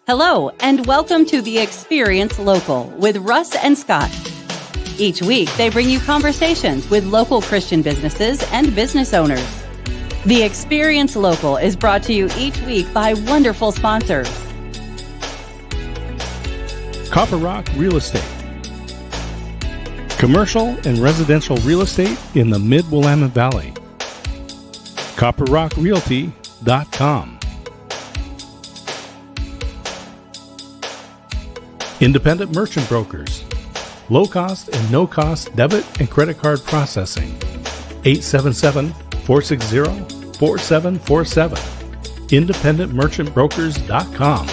Hello, and welcome to The Experience Local with Russ and Scott. Each week, they bring you conversations with local Christian businesses and business owners. The Experience Local is brought to you each week by wonderful sponsors. Copper Rock Real Estate. Commercial and residential real estate in the Mid-Willamette Valley. CopperRockRealty.com. Independent Merchant Brokers. Low-cost and no-cost debit and credit card processing. 877-460-4747. IndependentMerchantBrokers.com.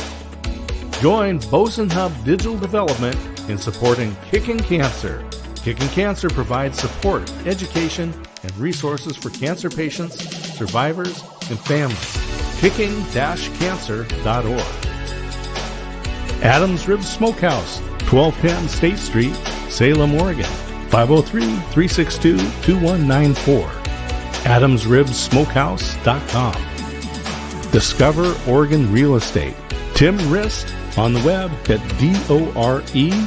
Join Boson Hub Digital Development in supporting Kicking Cancer. Kicking Cancer provides support, education, and resources for cancer patients, survivors, and families. Kicking-cancer.org. Adams Ribs Smokehouse, 1210 State Street, Salem, Oregon, 503-362-2194. AdamsRibsSmokehouse.com. Discover Oregon Real Estate. Tim Rist on the web at dore.llc.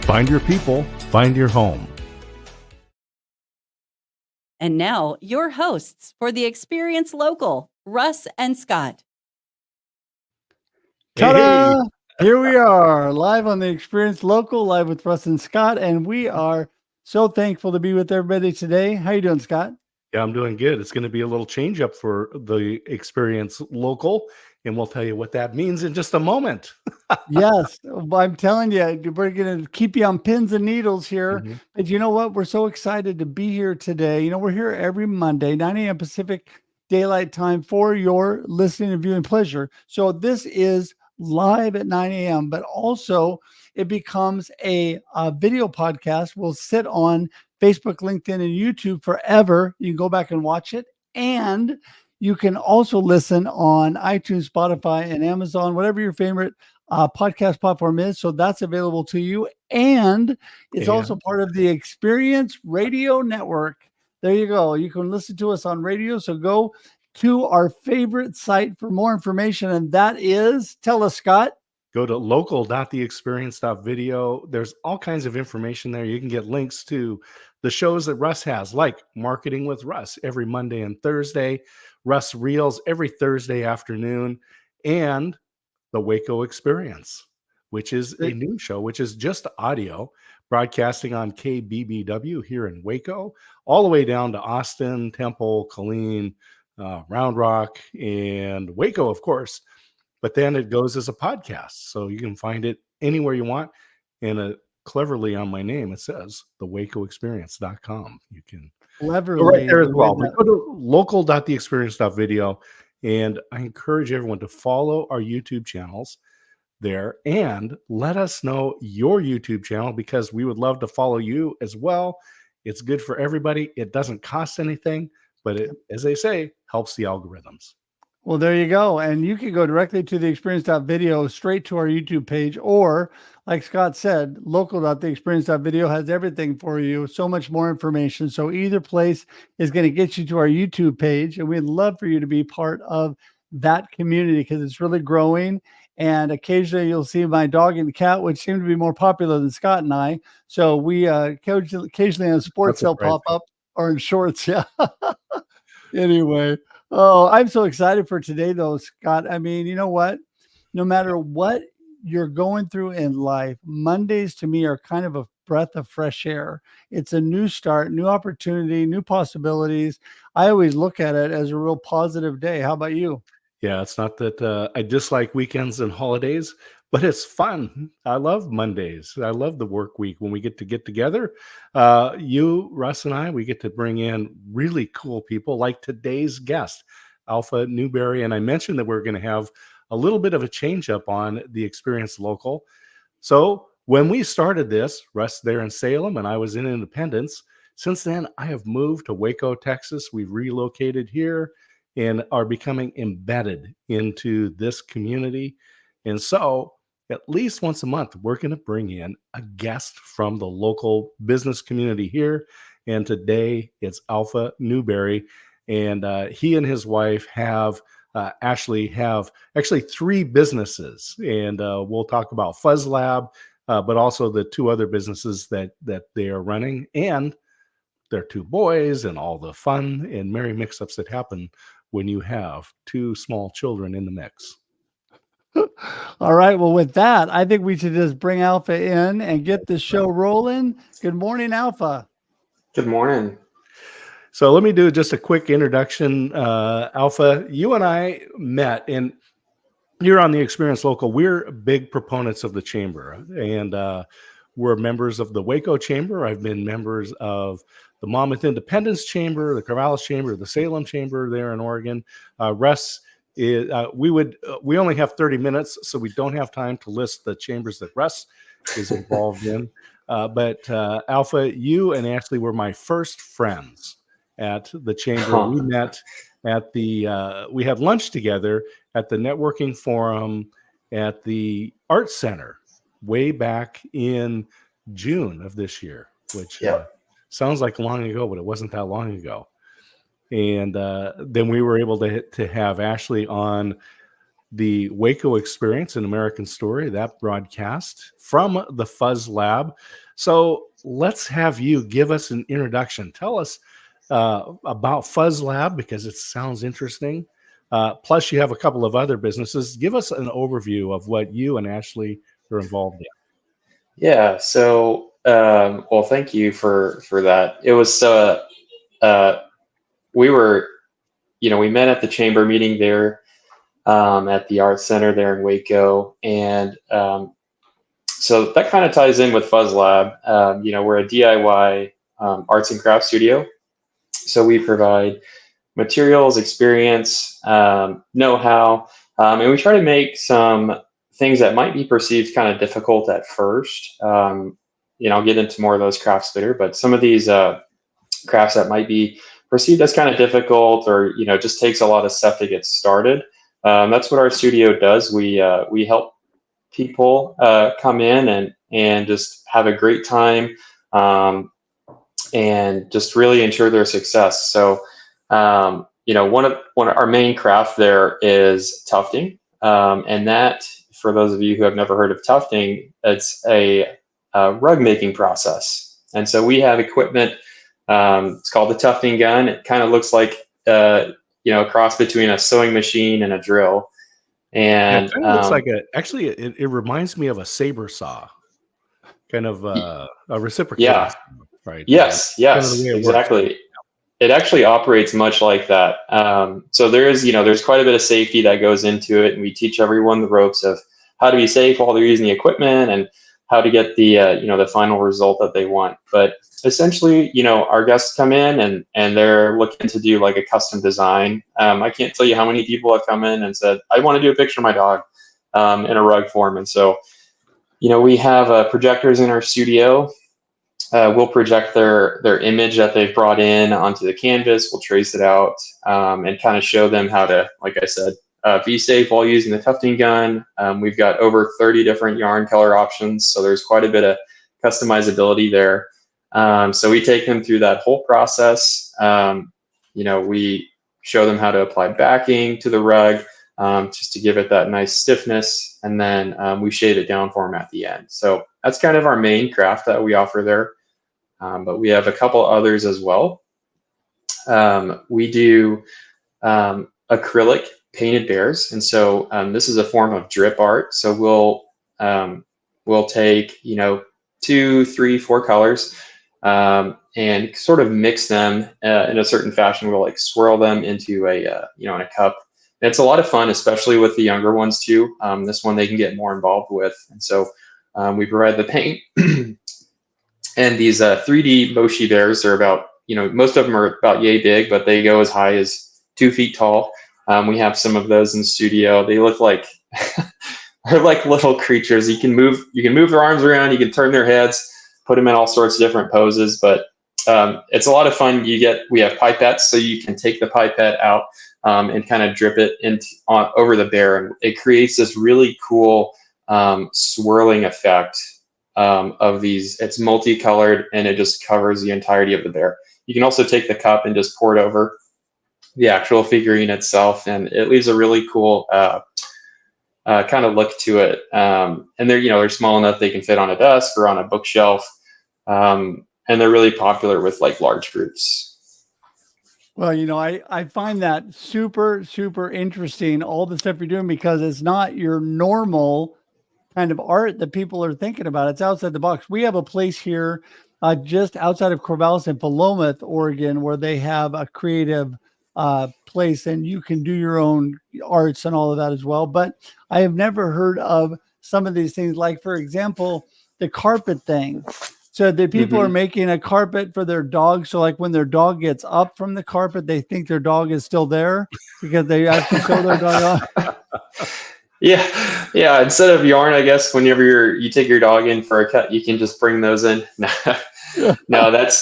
Find your people, find your home. And now, your hosts for The Experience Local, Russ and Scott. Ta-da! Hey. Here we are, live on The Experience Local, live with Russ and Scott, and we are so thankful to be with everybody today. How you doing, Scott? Yeah, I'm doing good. It's going to be a little change up for The Experience Local, and we'll tell you what that means in just a moment. Yes, I'm telling you, we're going to keep you on pins and needles here. Mm-hmm. But you know what? We're so excited to be here today. You know, we're here every Monday, 9 a.m. Pacific Daylight Time for your listening and viewing pleasure. So this is live at 9 a.m., but also it becomes a video podcast. Will sit on Facebook, LinkedIn, and YouTube forever. You can go back and watch it. And you can also listen on iTunes, Spotify, and Amazon, whatever your favorite podcast platform is. So that's available to you. And it's also part of the Experience Radio Network. There you go. You can listen to us on radio. So go to our favorite site for more information. And that is, tell us, Scott. Go to local.theexperience.video. There's all kinds of information there. You can get links to the shows that Russ has, like Marketing with Russ every Monday and Thursday, Russ Reels every Thursday afternoon, and the Waco Experience, which is a new show, which is just audio, broadcasting on KBBW here in Waco, all the way down to Austin, Temple, Killeen, Round Rock, and Waco, of course. But then it goes as a podcast, so you can find it anywhere you want. And cleverly on my name, it says thewacoexperience.com. You can cleverly go right there as well. Go to local.theexperience.video, and I encourage everyone to follow our YouTube channels there and let us know your YouTube channel, because we would love to follow you as well. It's good for everybody. It doesn't cost anything, but it, as they say, helps the algorithms. Well, there you go. And you can go directly to the experience.video straight to our YouTube page, or like Scott said, local.theexperience.video has everything for you. So much more information. So either place is going to get you to our YouTube page. And we'd love for you to be part of that community because it's really growing. And occasionally you'll see my dog and cat, which seem to be more popular than Scott and I. So we occasionally on sports they'll pop up, or in shorts. Yeah. Anyway. Oh, I'm so excited for today, though, Scott. I mean, you know what? No matter what you're going through in life, Mondays to me are kind of a breath of fresh air. It's a new start, new opportunity, new possibilities. I always look at it as a real positive day. How about you? Yeah, it's not that I dislike weekends and holidays, but it's fun. I love Mondays. I love the work week when we get together. You, Russ, and I, we get to bring in really cool people like today's guest, Alpha Newberry. And I mentioned that we're going to have a little bit of a change up on the Experience Local. So when we started this, Russ there in Salem and I was in Independence. Since then, I have moved to Waco, Texas. We've relocated here and are becoming embedded into this community. And so at least once a month, we're going to bring in a guest from the local business community here. And today it's Alpha Newberry. And he and his wife have Ashley have actually 3 businesses, and we'll talk about FUZZ LAB, but also the 2 other businesses that they are running, and their 2 boys, and all the fun and merry mix-ups that happen when you have 2 small children in the mix. All right. Well, with that, I think we should just bring Alpha in and get the show rolling. Good morning, Alpha. Good morning. So let me do just a quick introduction. Alpha, you and I met, and you're on the Experience Local. We're big proponents of the chamber, and we're members of the Waco Chamber. I've been members of the Monmouth Independence Chamber, the Corvallis Chamber, the Salem Chamber there in Oregon. Russ, we only have 30 minutes, so we don't have time to list the chambers that Russ is involved in. But Alpha, you and Ashley were my first friends at the chamber. We met at we had lunch together at the networking forum at the Art Center way back in June of this year, which sounds like long ago, but it wasn't that long ago. And then we were able to have Ashley on the Waco Experience, an American Story, that broadcast from the FUZZ LAB. So let's have you give us an introduction. Tell us about FUZZ LAB, because it sounds interesting. Plus, you have a couple of other businesses. Give us an overview of what you and Ashley are involved in. Yeah. So, well, thank you for that. It was we were, we met at the chamber meeting there at the Art Center there in Waco, and so that kind of ties in with FUZZ LAB. We're a DIY arts and crafts studio, so we provide materials, experience, know-how, and we try to make some things that might be perceived kind of difficult at first. I'll get into more of those crafts later, but some of these crafts that might be perceived as kind of difficult, or just takes a lot of stuff to get started. That's what our studio does. We help people come in and just have a great time, and just really ensure their success. So, one of our main craft there is tufting, and that, for those of you who have never heard of tufting, it's a rug making process. And so we have equipment. It's called the tufting gun. It kind of looks like a cross between a sewing machine and a drill. And it looks like it reminds me of a saber saw, kind of a reciprocating. Yeah. Right. Yes. Exactly. It actually operates much like that. So there's quite a bit of safety that goes into it, and we teach everyone the ropes of how to be safe while they're using the equipment, and how to get the the final result that they want. But essentially, our guests come in and they're looking to do like a custom design. I can't tell you how many people have come in and said, I want to do a picture of my dog in a rug form. And so, we have projectors in our studio. We'll project their image that they've brought in onto the canvas. We'll trace it out and kind of show them how to, like I said, be safe while using the tufting gun. We've got over 30 different yarn color options, so there's quite a bit of customizability there. So we take them through that whole process. We show them how to apply backing to the rug, just to give it that nice stiffness, and then we shade it down for them at the end. So that's kind of our main craft that we offer there. But we have a couple others as well. We do acrylic painted bears, and so this is a form of drip art. So we'll take 2, 3, 4 colors and sort of mix them in a certain fashion. We'll like swirl them into in a cup. And it's a lot of fun, especially with the younger ones too. This one they can get more involved with, and so we provide the paint. And these 3D Moshi bears are about, most of them are about yay big, but they go as high as 2 feet tall. We have some of those in the studio. They look like they're like little creatures. You can move their arms around, you can turn their heads, put them in all sorts of different poses. But it's a lot of fun. We have pipettes, so you can take the pipette out and kind of drip it over the bear, and it creates this really cool swirling effect. Of these, it's multicolored, and it just covers the entirety of the bear. You can also take the cup and just pour it over the actual figurine itself, and it leaves a really cool kind of look to it. And they're small enough they can fit on a desk or on a bookshelf, and they're really popular with like large groups. Well, I find that super, super interesting, all the stuff you're doing, because it's not your normal kind of art that people are thinking about. It's outside the box. We have a place here just outside of Corvallis in Philomath, Oregon, where they have a creative place, and you can do your own arts and all of that as well. But I have never heard of some of these things, like, for example, the carpet thing. So the people are making a carpet for their dog. So like when their dog gets up from the carpet, they think their dog is still there because they actually show their dog off. Yeah. Instead of yarn, I guess whenever you take your dog in for a cut, you can just bring those in. No, that's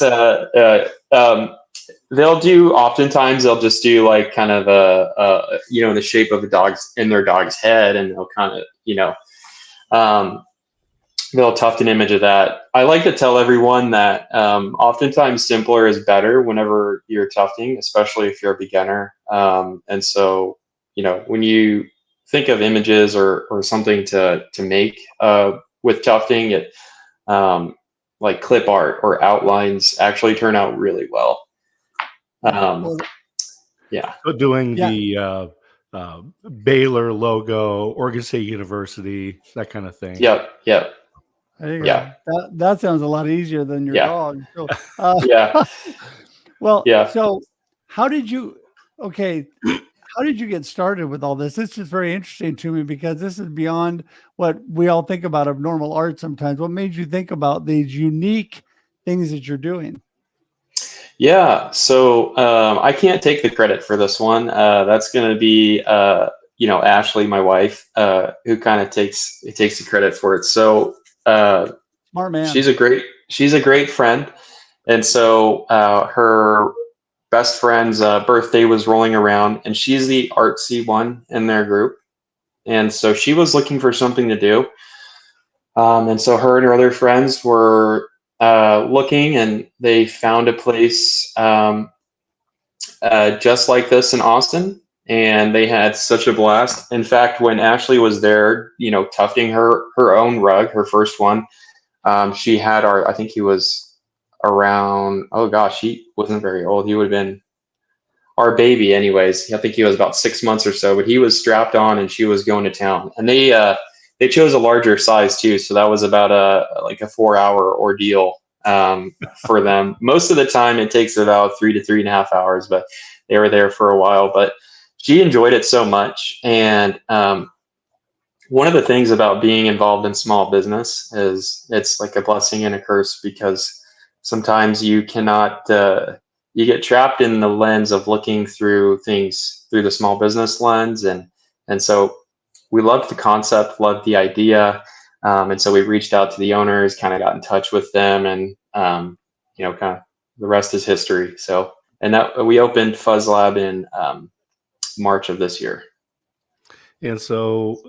oftentimes they'll just do like kind of the shape of their dog's head, and they'll kind of they'll tuft an image of that. I like to tell everyone that oftentimes simpler is better whenever you're tufting, especially if you're a beginner. And so, when you think of images or something to make with tufting, it like clip art or outlines actually turn out really well. Yeah. So doing the Baylor logo, Oregon State University, that kind of thing. Yep. There you go. That sounds a lot easier than your dog. So, Well, so how did you get started with all this? This is very interesting to me because this is beyond what we all think about of normal art sometimes. What made you think about these unique things that you're doing? Yeah, so I can't take the credit for this one. That's going to be, Ashley, my wife, who kind of takes the credit for it. So smart man. She's a great friend, and so her best friend's birthday was rolling around, and she's the artsy one in their group, and so she was looking for something to do, and so her and her other friends were looking, and they found a place just like this in Austin, and they had such a blast. In fact, when Ashley was there, tufting her own rug, her first one, she had I think he was around, oh gosh, he wasn't very old. He would have been our baby anyways. I think he was about 6 months or so, but he was strapped on and she was going to town. And they chose a larger size too. So that was about a 4-hour ordeal for them. Most of the time it takes about 3 to 3.5 hours, but they were there for a while. But she enjoyed it so much. And one of the things about being involved in small business is it's like a blessing and a curse, because sometimes you cannot, you get trapped in the lens of looking through things through the small business lens. And so we loved the concept, loved the idea. And so we reached out to the owners, kind of got in touch with them, and, kind of the rest is history. So, and that we opened FUZZ LAB in March of this year. And so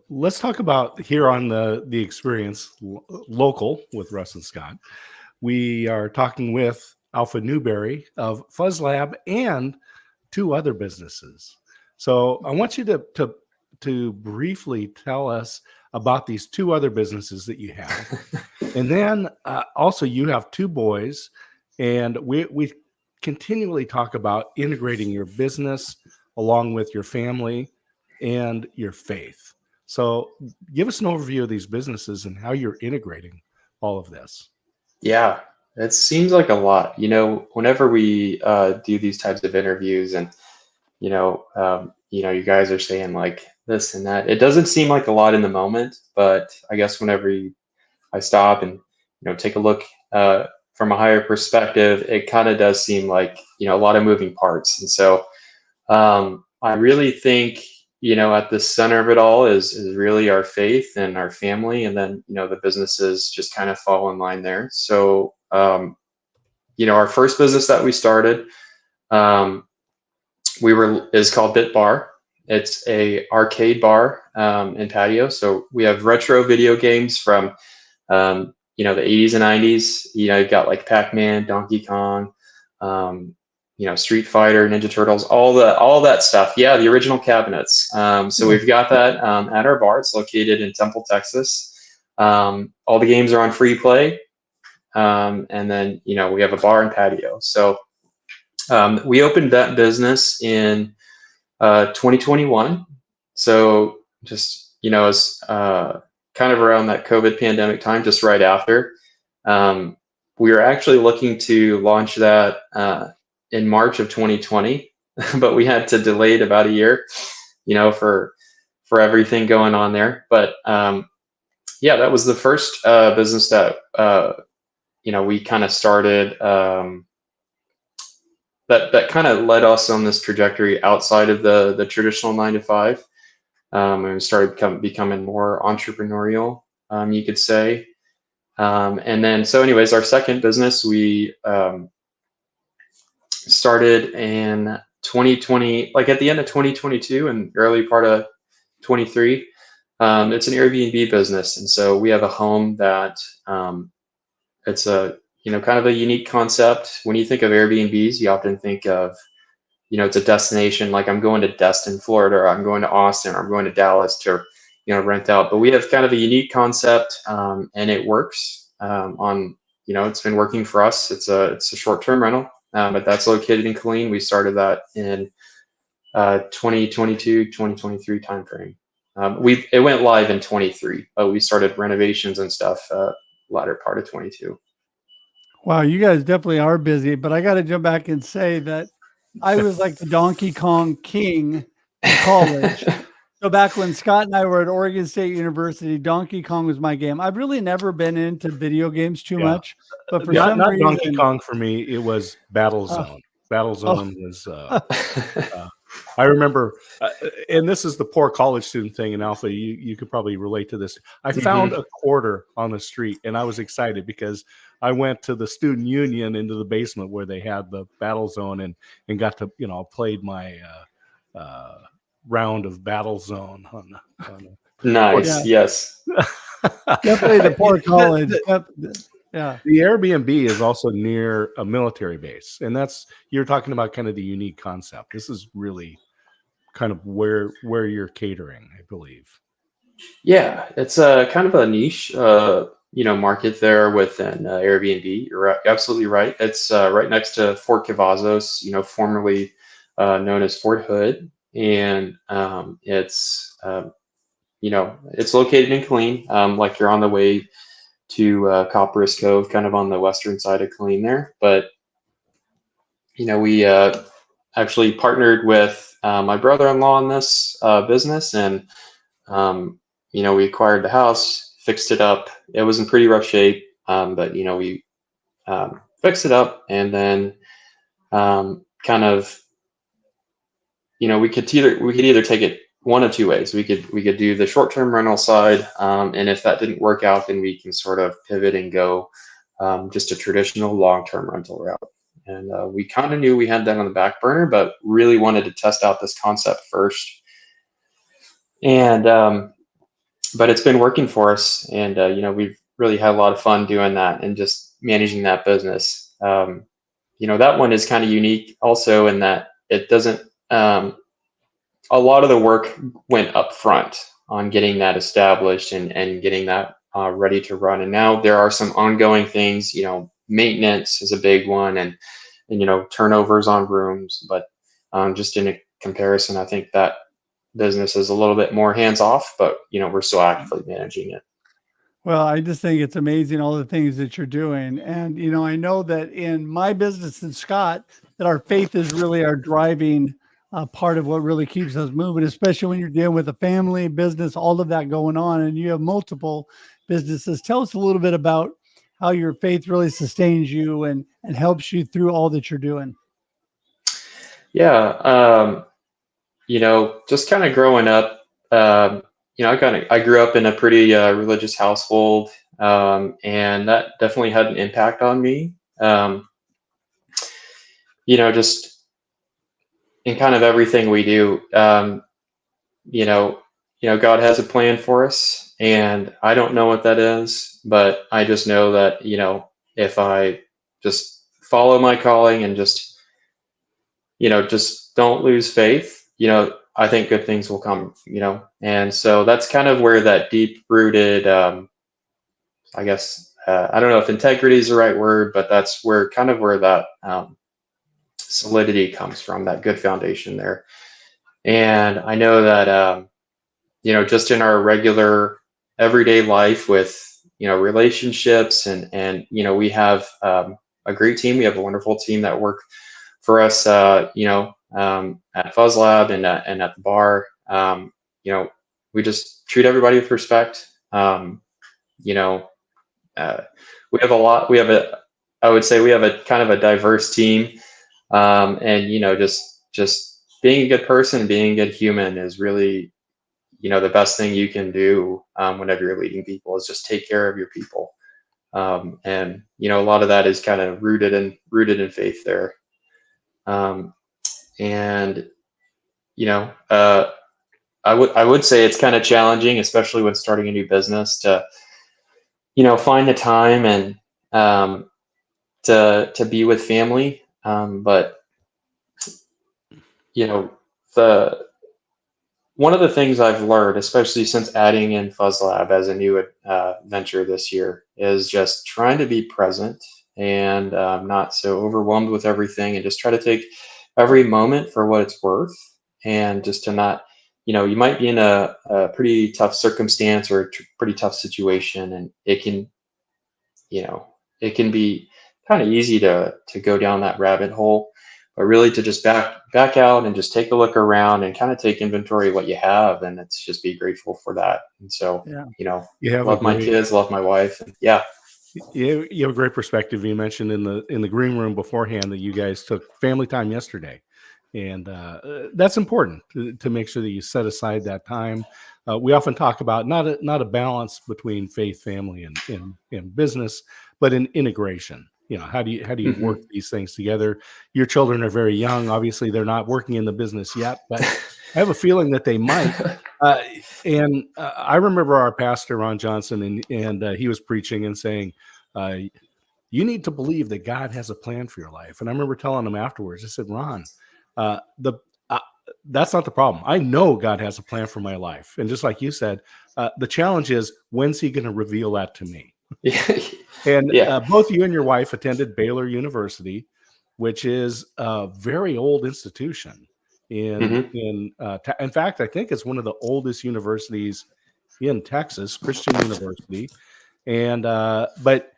let's talk about here on the experience local with Russ and Scott. We are talking with Alpha Newberry of FUZZ LAB and 2 other businesses. So I want you to briefly tell us about these 2 other businesses that you have. And then also you have 2 boys, and we continually talk about integrating your business along with your family and your faith. So give us an overview of these businesses and how you're integrating all of this. Yeah, it seems like a lot. Whenever we do these types of interviews, and you guys are saying like this and that, it doesn't seem like a lot in the moment, but I guess whenever I stop and take a look from a higher perspective, it kind of does seem like a lot of moving parts. And so I really think at the center of it all is really our faith and our family, and then the businesses just kind of fall in line there. So our first business that we started is called Bit Bar. It's a arcade bar and patio. So we have retro video games from the 80s and 90s. You've got like Pac-Man, Donkey Kong, Street Fighter, Ninja Turtles, all that stuff. Yeah, the original cabinets. So we've got that at our bar. It's located in Temple, Texas. All the games are on free play. And then, we have a bar and patio. So we opened that business in 2021. So just, it's kind of around that COVID pandemic time, just right after. We were actually looking to launch that in March of 2020, but we had to delay it about a year, for everything going on there. But yeah, that was the first business that we kind of started. That kind of led us on this trajectory outside of the traditional 9 to 5, and we started becoming more entrepreneurial, you could say. And then, so anyways, our second business, we started in 2020, like at the end of 2022 and early part of 23. It's an Airbnb business. And so we have a home that it's a, kind of a unique concept. When you think of Airbnbs, you often think of, it's a destination, like I'm going to Destin, Florida, or I'm going to Austin, or I'm going to Dallas to, rent out. But we have kind of a unique concept, and it works on, it's been working for us. It's a short-term rental, but that's located in Killeen. We started that in 2022, 2023 timeframe. It went live in 23, but we started renovations and stuff latter part of 22. Wow, you guys definitely are busy, but I got to jump back and say that I was like the Donkey Kong king in college. So back when Scott and I were at Oregon State University, Donkey Kong was my game. I've really never been into video games too much, but for some reason, Donkey Kong for me, it was Battle Zone. Battle Zone was. I remember, and this is the poor college student thing in Alpha. You could probably relate to this. I found a quarter on the street, and I was excited because I went to the student union into the basement where they had the Battle Zone and got to, played my round of Battle Zone on the nice. Yes. Definitely the poor college. Yeah. The Airbnb is also near a military base, and you're talking about kind of the unique concept. This is really kind of where you're catering, I believe. Yeah, it's a kind of a niche, market there within Airbnb. You're absolutely right. It's right next to Fort Cavazos, formerly known as Fort Hood, and it's it's located in Killeen, like you're on the way to Copperas Cove, kind of on the western side of Killeen there. But we actually partnered with my brother-in-law in this business, and we acquired the house, fixed it up. It was in pretty rough shape, but we fixed it up, and then kind of we could either take it one of two ways. We could do the short-term rental side, and if that didn't work out, then we can sort of pivot and go just a traditional long-term rental route. And we kind of knew we had that on the back burner, but really wanted to test out this concept first. And but it's been working for us, and we've really had a lot of fun doing that and just managing that business. That one is kind of unique also in that it doesn't. A lot of the work went up front on getting that established and getting that ready to run. And now there are some ongoing things, maintenance is a big one, and turnovers on rooms. But just in a comparison, I think that business is a little bit more hands off, but we're still actively managing it. Well, I just think it's amazing all the things that you're doing. And, I know that in my business and Scott, that our faith is really our driving part of what really keeps us moving, especially when you're dealing with a family business, all of that going on, and you have multiple businesses. Tell us a little bit about how your faith really sustains you and helps you through all that you're doing. Yeah. Just kind of growing up, I grew up in a pretty religious household, and that definitely had an impact on me. Just in kind of everything we do, God has a plan for us, and I don't know what that is, but I just know that, if I just follow my calling and just, just don't lose faith. I think good things will come, and so that's kind of where that deep rooted, I guess, I don't know if integrity is the right word, but that's where that solidity comes from, that good foundation there. And I know that, just in our regular everyday life with, relationships and we have a great team. We have a wonderful team that work for us, at FUZZ LAB and at the bar. We just treat everybody with respect. We have I would say we have a kind of a diverse team. And, just being a good person, being a good human is really, the best thing you can do whenever you're leading people is just take care of your people. And, a lot of that is kind of rooted in faith there. And, I would say it's kind of challenging, especially when starting a new business, to, find the time and to be with family. But one of the things I've learned, especially since adding in FUZZ LAB as a new venture this year, is just trying to be present and not so overwhelmed with everything, and just try to take every moment for what it's worth, and just to not, you might be in a pretty tough circumstance or a pretty tough situation, and it can be kind of easy to go down that rabbit hole, but really to just back out and just take a look around and kind of take inventory of what you have, and it's just be grateful for that. And so, love my kids, love my wife, and you have a great perspective. You mentioned in the green room beforehand that you guys took family time yesterday, and that's important to make sure that you set aside that time. We often talk about not a balance between faith, family, and business, but an integration. How do you work these things together? Your children are very young. Obviously, they're not working in the business yet, but I have a feeling that they might. And I remember our pastor, Ron Johnson, and he was preaching and saying, you need to believe that God has a plan for your life. And I remember telling him afterwards, I said, Ron, that's not the problem. I know God has a plan for my life. And just like you said, the challenge is, when's he going to reveal that to me? And both you and your wife attended Baylor University, which is a very old institution. In fact, I think it's one of the oldest universities in Texas, Christian University. And but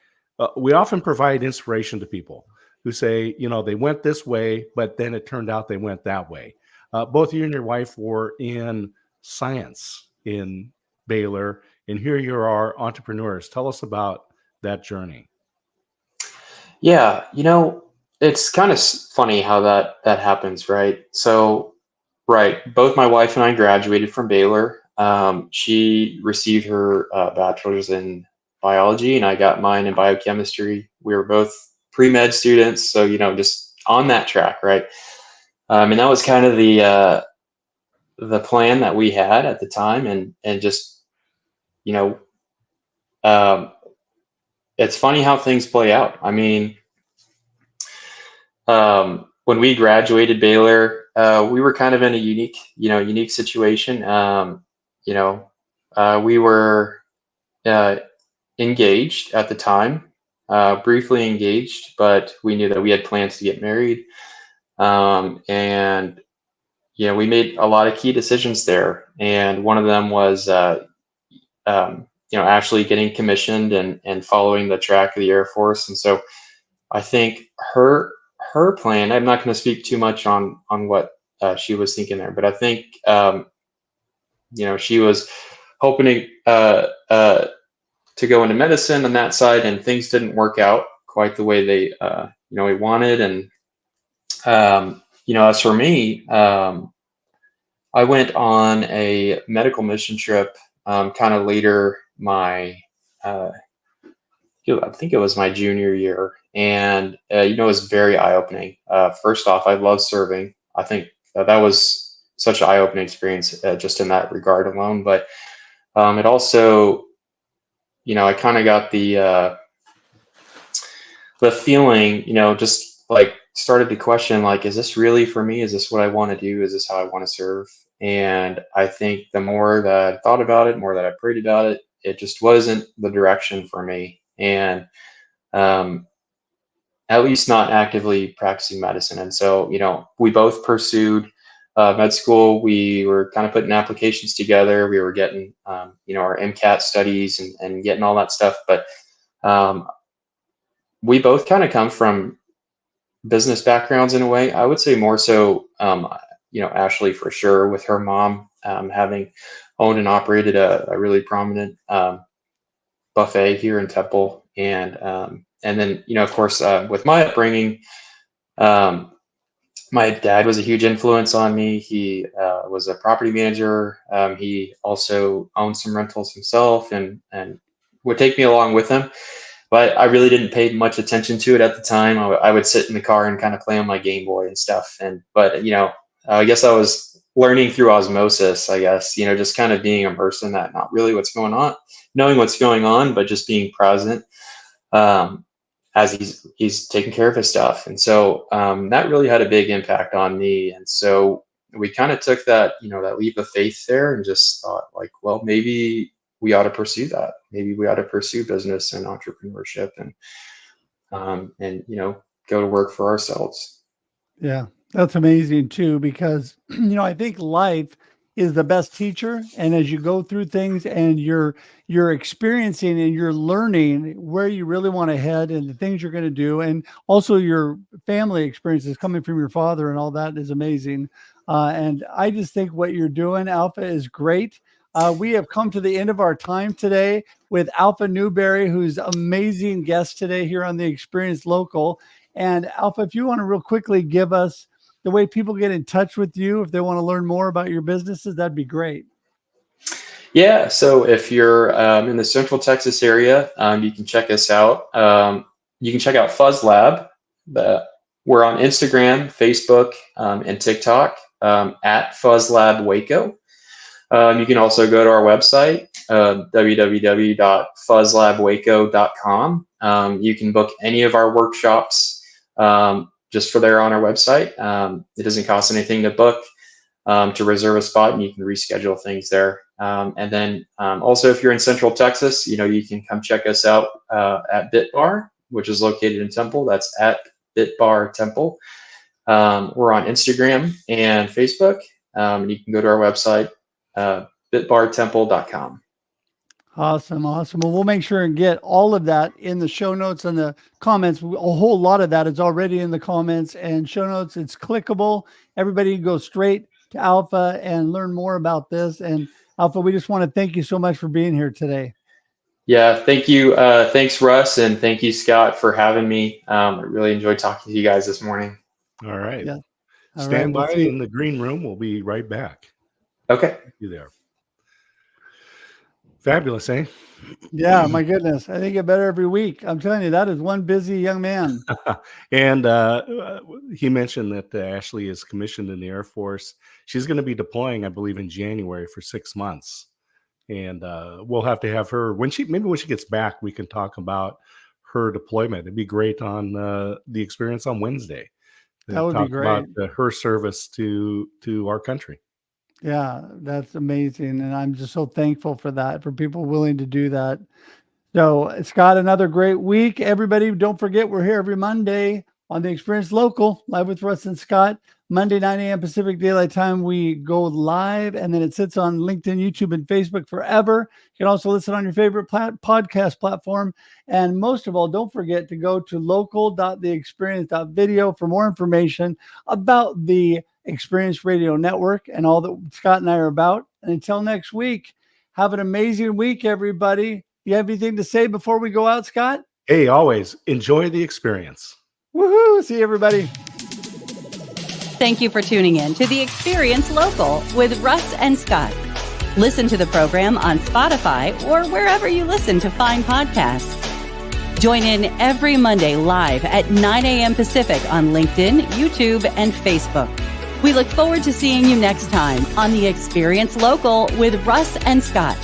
we often provide inspiration to people who say, they went this way, but then it turned out they went that way. Both you and your wife were in science in Baylor, and here you are, entrepreneurs. Tell us about that journey. Yeah, it's kind of funny how that happens, right? So, both my wife and I graduated from Baylor. She received her bachelor's in biology, and I got mine in biochemistry. We were both pre-med students, so just on that track, right? And that was kind of the plan that we had at the time, and just it's funny how things play out. I mean, when we graduated Baylor, we were kind of in a unique situation. We were engaged at the time, briefly engaged, but we knew that we had plans to get married. And we made a lot of key decisions there. And one of them was, actually getting commissioned and following the track of the Air Force. And so I think her plan, I'm not going to speak too much on what she was thinking there, but I think, she was hoping to go into medicine on that side, and things didn't work out quite the way they, we wanted. And, as for me, I went on a medical mission trip, kind of later I think it was my junior year. And, it was very eye-opening. First off, I love serving. I think that was such an eye-opening experience, just in that regard alone. But it also, I kind of got the feeling, just like started to question, like, is this really for me? Is this what I want to do? Is this how I want to serve? And I think the more that I thought about it, more that I prayed about it, it just wasn't the direction for me. And at least not actively practicing medicine. And so, we both pursued med school. We were kind of putting applications together. We were getting, our MCAT studies and getting all that stuff. But we both kind of come from business backgrounds in a way. I would say more so, Ashley for sure, with her mom having owned and operated a really prominent buffet here in Temple. And then, of course, with my upbringing, my dad was a huge influence on me. He was a property manager. He also owned some rentals himself and would take me along with him. But I really didn't pay much attention to it at the time. I would sit in the car and kind of play on my Game Boy and stuff. But I guess I was learning through osmosis, I guess, just kind of being immersed in that, not really what's going on, knowing what's going on, but just being present. As he's taking care of his stuff. And so that really had a big impact on me. And so we kind of took that, that leap of faith there and just thought like, well, maybe we ought to pursue that. Maybe we ought to pursue business and entrepreneurship and go to work for ourselves. Yeah, that's amazing too, because, I think life is the best teacher. And as you go through things and you're experiencing and you're learning where you really want to head and the things you're going to do. And also your family experiences coming from your father and all that is amazing. And I just think what you're doing, Alpha, is great. We have come to the end of our time today with Alpha Newberry, who's amazing guest today here on the Experience Local. And Alpha, if you want to real quickly give us the way people get in touch with you, if they want to learn more about your businesses, that'd be great. Yeah. So if you're in the Central Texas area, you can check us out. You can check out FUZZ LAB. We're on Instagram, Facebook, and TikTok at FUZZ LAB Waco. You can also go to our website, www.fuzzlabwaco.com. You can book any of our workshops just for there on our website. It doesn't cost anything to book, to reserve a spot, and you can reschedule things there. And then also, if you're in Central Texas, you can come check us out at Bit Bar, which is located in Temple. That's at Bit Bar Temple. We're on Instagram and Facebook. And you can go to our website, bitbartemple.com. Awesome. Well, we'll make sure and get all of that in the show notes and the comments. A whole lot of that is already in the comments and show notes. It's clickable. Everybody can go straight to Alpha and learn more about this. And Alpha, we just want to thank you so much for being here today. Yeah, thank you. Thanks, Russ. And thank you, Scott, for having me. I really enjoyed talking to you guys this morning. All right. Yeah. Stand by in the green room. We'll be right back. Okay. You there. Fabulous, eh? Yeah, my goodness. I think it better every week. I'm telling you, that is one busy young man. And he mentioned that Ashley is commissioned in the Air Force. She's going to be deploying, I believe, in January for 6 months. And we'll have to have her when she gets back, we can talk about her deployment. It'd be great on the Experience on Wednesday. That would be great. About her service to our country. Yeah, that's amazing. And I'm just so thankful for that, for people willing to do that. So, Scott, another great week. Everybody, don't forget, we're here every Monday on the Experience Local, live with Russ and Scott. Monday, 9 a.m. Pacific Daylight Time, we go live, and then it sits on LinkedIn, YouTube, and Facebook forever. You can also listen on your favorite podcast platform. And most of all, don't forget to go to local.theexperience.video for more information about the Experience Radio Network and all that Scott and I are about. And until next week, have an amazing week, everybody. You have anything to say before we go out, Scott? Hey, always enjoy the experience. Woohoo! See you, everybody. Thank you for tuning in to the Experience Local with Russ and Scott. Listen to the program on Spotify or wherever you listen to fine podcasts. Join in every Monday live at 9 a.m. Pacific on LinkedIn, YouTube, and Facebook. We look forward to seeing you next time on the Experience Local with Russ and Scott.